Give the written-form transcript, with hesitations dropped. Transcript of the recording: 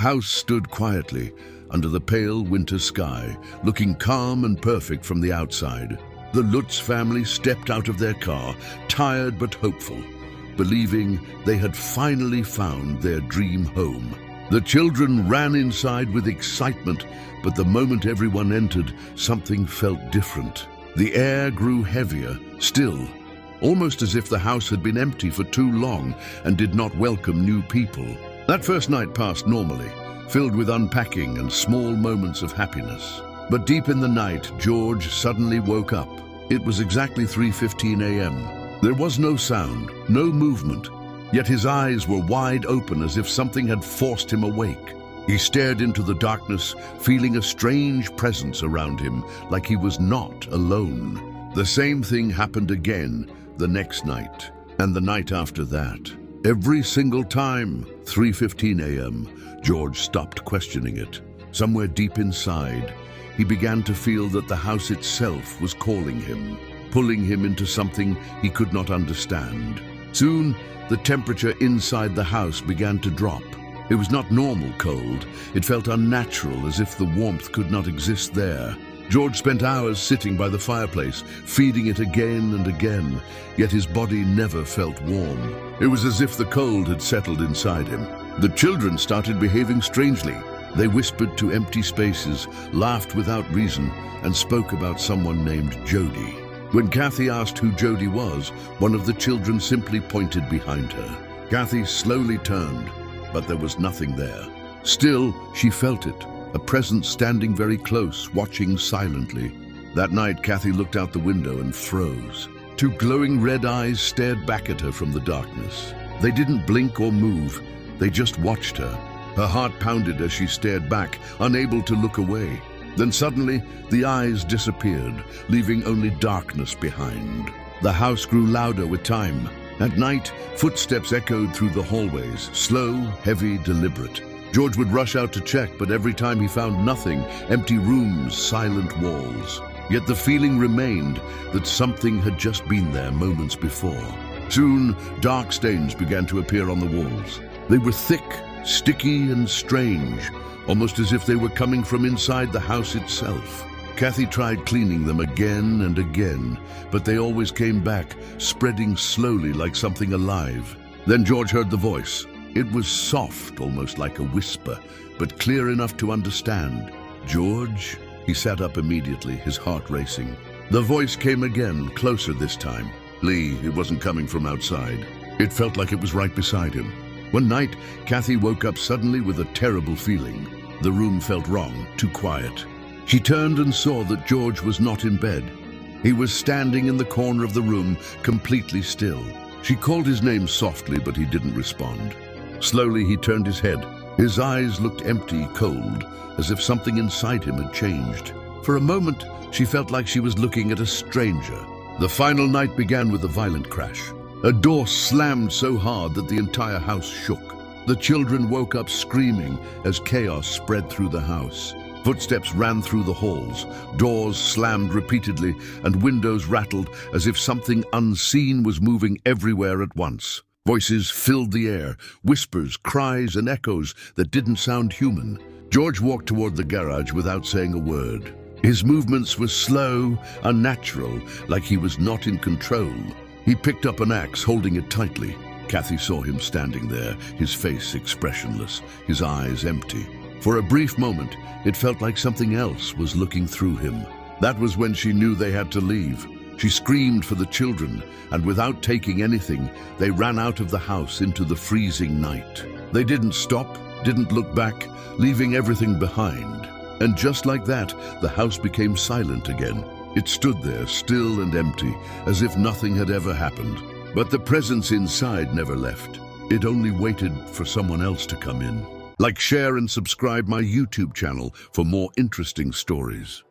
house stood quietly under the pale winter sky, looking calm and perfect from the outside. The Lutz family stepped out of their car, tired but hopeful, believing they had finally found their dream home. The children ran inside with excitement, but the moment everyone entered, something felt different. The air grew heavier, still, almost as if the house had been empty for too long and did not welcome new people. That first night passed normally, filled with unpacking and small moments of happiness. But deep in the night, George suddenly woke up. It was exactly 3:15 a.m. There was no sound, no movement, yet his eyes were wide open as if something had forced him awake. He stared into the darkness, feeling a strange presence around him, like he was not alone. The same thing happened again the next night, and the night after that. Every single time, 3:15 a.m., George stopped questioning it. Somewhere deep inside, he began to feel that the house itself was calling him, pulling him into something he could not understand. Soon, the temperature inside the house began to drop. It was not normal cold. It felt unnatural, as if the warmth could not exist there. George spent hours sitting by the fireplace, feeding it again and again, yet his body never felt warm. It was as if the cold had settled inside him. The children started behaving strangely. They whispered to empty spaces, laughed without reason, and spoke about someone named Jody. When Kathy asked who Jody was, one of the children simply pointed behind her. Kathy slowly turned, but there was nothing there. Still, she felt it, a presence standing very close, watching silently. That night, Kathy looked out the window and froze. Two glowing red eyes stared back at her from the darkness. They didn't blink or move, they just watched her. Her heart pounded as she stared back, unable to look away. Then suddenly, the eyes disappeared, leaving only darkness behind. The house grew louder with time. At night, footsteps echoed through the hallways, slow, heavy, deliberate. George would rush out to check, but every time he found nothing, empty rooms, silent walls. Yet the feeling remained that something had just been there moments before. Soon, dark stains began to appear on the walls. They were thick, sticky, and strange, almost as if they were coming from inside the house itself. Kathy tried cleaning them again and again, but they always came back, spreading slowly like something alive. Then George heard the voice. It was soft, almost like a whisper, but clear enough to understand. "George?" He sat up immediately, his heart racing. The voice came again, closer this time. Lee, it wasn't coming from outside. It felt like it was right beside him. One night, Kathy woke up suddenly with a terrible feeling. The room felt wrong, too quiet. She turned and saw that George was not in bed. He was standing in the corner of the room, completely still. She called his name softly, but he didn't respond. Slowly, he turned his head. His eyes looked empty, cold, as if something inside him had changed. For a moment, she felt like she was looking at a stranger. The final night began with a violent crash. A door slammed so hard that the entire house shook. The children woke up screaming as chaos spread through the house. Footsteps ran through the halls, doors slammed repeatedly, and windows rattled as if something unseen was moving everywhere at once. Voices filled the air, whispers, cries, and echoes that didn't sound human. George walked toward the garage without saying a word. His movements were slow, unnatural, like he was not in control. He picked up an axe, holding it tightly. Kathy saw him standing there, his face expressionless, his eyes empty. For a brief moment, it felt like something else was looking through him. That was when she knew they had to leave. She screamed for the children, and without taking anything, they ran out of the house into the freezing night. They didn't stop, didn't look back, leaving everything behind. And just like that, the house became silent again. It stood there, still and empty, as if nothing had ever happened. But the presence inside never left. It only waited for someone else to come in. Like, share, and subscribe my YouTube channel for more interesting stories.